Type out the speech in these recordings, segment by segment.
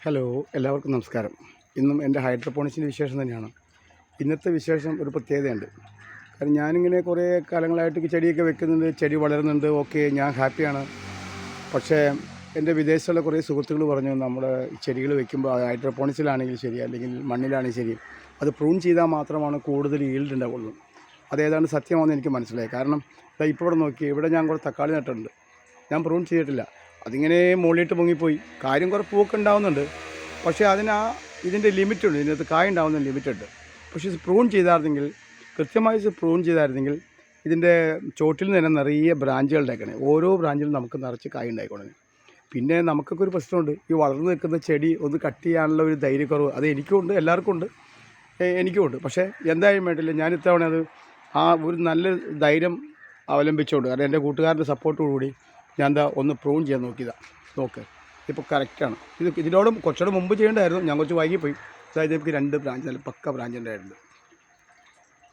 Hello, എല്ലാവർക്കും നമസ്കാരം. ഇന്നും എൻ്റെ ഹൈഡ്രോപോണിക്സിൻ്റെ വിശേഷം തന്നെയാണ്. ഇന്നത്തെ വിശേഷം ഒരു പ്രത്യേകതയുണ്ട്. കാരണം ഞാനിങ്ങനെ കുറേ കാലങ്ങളായിട്ട് ചെടിയൊക്കെ വെക്കുന്നുണ്ട്, ചെടി വളരുന്നുണ്ട്, ഓക്കെ, ഞാൻ ഹാപ്പിയാണ്. പക്ഷേ എൻ്റെ വിദേശത്തുള്ള കുറേ സുഹൃത്തുക്കൾ പറഞ്ഞു, നമ്മുടെ ചെടികൾ വെക്കുമ്പോൾ ഹൈഡ്രോപോണിക്സിലാണെങ്കിൽ ശരി, അല്ലെങ്കിൽ മണ്ണിലാണെങ്കിൽ ശരി, അത് പ്രൂൺ ചെയ്താൽ മാത്രമാണ് കൂടുതൽ ഈൽഡ് ഉണ്ടാവുള്ളൂ. അതേതാണ്ട് സത്യമാണെന്ന് എനിക്ക് മനസ്സിലായി. കാരണം ഇപ്പോൾ ഇവിടെ നോക്കി, ഇവിടെ ഞാൻ കുറേ തക്കാളി നട്ടിട്ടുണ്ട്, ഞാൻ പ്രൂൺ ചെയ്തിട്ടില്ല. അതിങ്ങനെ മുകളിലിട്ട് പൊങ്ങിപ്പോയി. കാര്യം കുറേ പൂവൊക്കെ ഉണ്ടാവുന്നുണ്ട്, പക്ഷേ ഇതിൻ്റെ ലിമിറ്റുണ്ട്, ഇതിനകത്ത് കായ ഉണ്ടാവുന്ന ലിമിറ്റുണ്ട്. പക്ഷേ ഇത് പ്രൂൺ ചെയ്തായിരുന്നെങ്കിൽ, കൃത്യമായി പ്രൂൺ ചെയ്തായിരുന്നെങ്കിൽ ഇതിൻ്റെ ചോട്ടിൽ നിന്ന് തന്നെ നിറയെ ബ്രാഞ്ചുകൾ ഉണ്ടാക്കണേ. ഓരോ ബ്രാഞ്ചിലും നമുക്ക് നിറച്ച് കായ ഉണ്ടായിക്കൊള്ളണം. പിന്നെ നമുക്കൊക്കെ ഒരു പ്രശ്നമുണ്ട്, ഈ വളർന്നു നിൽക്കുന്ന ചെടി ഒന്ന് കട്ട് ചെയ്യാനുള്ള ഒരു ധൈര്യക്കുറവ്. അത് എനിക്കുമുണ്ട്, എല്ലാവർക്കും ഉണ്ട്, എനിക്കുമുണ്ട്. പക്ഷേ എന്തായാലും വേണ്ടില്ല, ഞാൻ ഇത്തവണ അത് ഒരു നല്ല ധൈര്യം അവലംബിച്ചുകൊണ്ട്, കാരണം എൻ്റെ കൂട്ടുകാരുടെ സപ്പോർട്ടോടുകൂടി ഞാൻ ഒന്ന് പ്രൂൺ ചെയ്യാൻ നോക്ക്, ഇപ്പോൾ കറക്റ്റാണ്. ഇതിനോടും കുറച്ചുകൂടെ മുമ്പ് ചെയ്യേണ്ടായിരുന്നു, ഞാൻ കുറച്ച് വൈകിപ്പോയി. അതായത് എനിക്ക് 2 ബ്രാഞ്ച് നല്ല പക്ക ബ്രാഞ്ച് ഉണ്ടായിരുന്നു.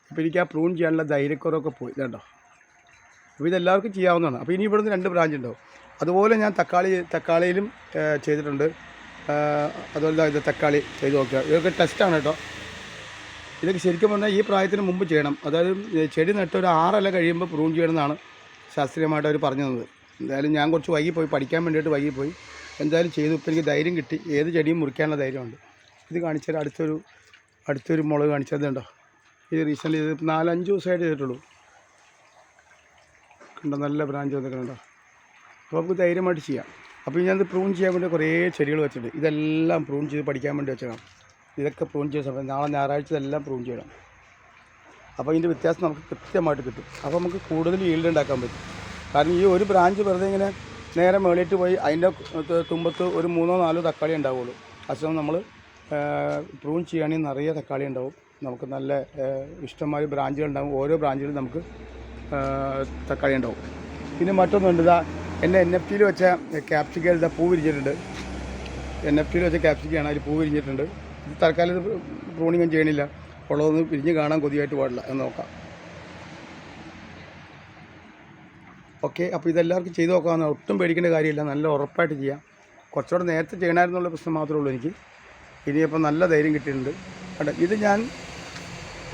അപ്പോൾ എനിക്ക് ആ പ്രൂൺ ചെയ്യാനുള്ള ധൈര്യക്കുറവൊക്കെ പോയി. ഇതുണ്ടോ, അപ്പോൾ ഇതെല്ലാവർക്കും ചെയ്യാവുന്നതാണ്. അപ്പോൾ ഇനി ഇവിടുന്ന് 2 ബ്രാഞ്ച് ഉണ്ടാവും. അതുപോലെ ഞാൻ തക്കാളിയിലും ചെയ്തിട്ടുണ്ട്. അതുപോലെ ഇത് തക്കാളി ചെയ്ത് നോക്കുക. ഇതൊക്കെ ടെസ്റ്റാണ് കേട്ടോ. ഇതൊക്കെ ശരിക്കും പറഞ്ഞാൽ ഈ പ്രായത്തിന് മുമ്പ് ചെയ്യണം. അതായത് ചെടി നട്ട് ഒരു 6 ഇല കഴിയുമ്പോൾ പ്രൂൺ ചെയ്യണമെന്നാണ് ശാസ്ത്രീയമായിട്ട് അവർ പറഞ്ഞു തന്നത്. എന്തായാലും ഞാൻ കുറച്ച് വൈകിപ്പോയി, പഠിക്കാൻ വേണ്ടിയിട്ട് വൈകിപ്പോയി. എന്തായാലും ചെയ്തു. ഇപ്പോൾ എനിക്ക് ധൈര്യം കിട്ടി, ഏത് ചെടിയും മുറിക്കാനുള്ള ധൈര്യമുണ്ട്. ഇത് കാണിച്ചാൽ അടുത്തൊരു മുളക് കാണിച്ചത് ഉണ്ടോ, ഇത് റീസെൻ്റ് ചെയ്ത് 4-5 ദിവസമായിട്ട് ചെയ്തിട്ടുള്ളൂ. കണ്ടോ, നല്ല ബ്രാഞ്ച് വന്നിട്ടുണ്ടോ. അപ്പോൾ നമുക്ക് ധൈര്യമായിട്ട് ചെയ്യാം. അപ്പോൾ ഞാനത് പ്രൂൺ ചെയ്യാൻ വേണ്ടി കുറേ ചെടികൾ വെച്ചിട്ടുണ്ട്. ഇതെല്ലാം പ്രൂൺ ചെയ്ത് പഠിക്കാൻ വേണ്ടി വെച്ചതാണ്. ഇതൊക്കെ പ്രൂൺ ചെയ്യുന്ന സമയത്ത് നാളെ ഞായറാഴ്ച ഇതെല്ലാം പ്രൂൺ ചെയ്യണം. അപ്പോൾ ഇതിൻ്റെ വ്യത്യാസം നമുക്ക് കൃത്യമായിട്ട് കിട്ടും. അപ്പോൾ നമുക്ക് കൂടുതൽ ഈൽഡ് ഉണ്ടാക്കാൻ പറ്റും. കാരണം ഈ ഒരു ബ്രാഞ്ച് വെറുതെ ഇങ്ങനെ നേരെ മേളിയിട്ട് പോയി അതിൻ്റെ തുമ്പത്ത് ഒരു 3-4 തക്കാളി ഉണ്ടാവുള്ളൂ. അസുഖം നമ്മൾ പ്രൂൺ ചെയ്യുകയാണെങ്കിൽ നിറയെ തക്കാളി ഉണ്ടാവും. നമുക്ക് നല്ല ഇഷ്ടമായ ബ്രാഞ്ചുകൾ ഉണ്ടാകും. ഓരോ ബ്രാഞ്ചിലും നമുക്ക് തക്കാളി ഉണ്ടാവും. പിന്നെ മറ്റൊന്നുണ്ട്, എൻ്റെ NFT വെച്ച ക്യാപ്സിക്കം ഇതാ പൂ വിരിഞ്ഞിട്ടുണ്ട്. NFT വെച്ച ക്യാപ്സിക്കമാണ്, അതിൽ പൂ വിരിഞ്ഞിട്ടുണ്ട്. ഇത് തൽക്കാലം ഇത് പ്രൂണിങ്ങും ചെയ്യണില്ല, ഉള്ളതൊന്നും വിരിഞ്ഞ് കാണാൻ കൊതിയായിട്ട് പാടില്ല എന്ന് നോക്കാം. ഓക്കെ, അപ്പോൾ ഇതെല്ലാവർക്കും ചെയ്ത് നോക്കാവുന്ന, ഒട്ടും പേടിക്കേണ്ട കാര്യമില്ല. നല്ല ഉറപ്പായിട്ട് ചെയ്യാം. കുറച്ചുകൂടെ നേരത്തെ ചെയ്യണമായിരുന്നുള്ള പ്രശ്നം മാത്രമേ ഉള്ളൂ എനിക്ക്. ഇനിയിപ്പോൾ നല്ല ധൈര്യം കിട്ടിയിട്ടുണ്ട്. കണ്ടോ, ഇത്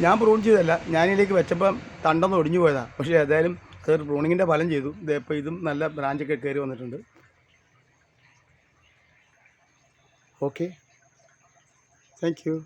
ഞാൻ പ്രൂൺ ചെയ്തതല്ല, ഞാനിതിലേക്ക് വെച്ചപ്പം തണ്ടൊന്ന് ഒടിഞ്ഞു പോയതാണ്. പക്ഷേ ഏതായാലും അതൊരു പ്രൂണിങ്ങിൻ്റെ ഫലം ചെയ്തു. ഇപ്പോൾ ഇതും നല്ല ബ്രാഞ്ചൊക്കെ കയറി വന്നിട്ടുണ്ട്. Okay, thank you.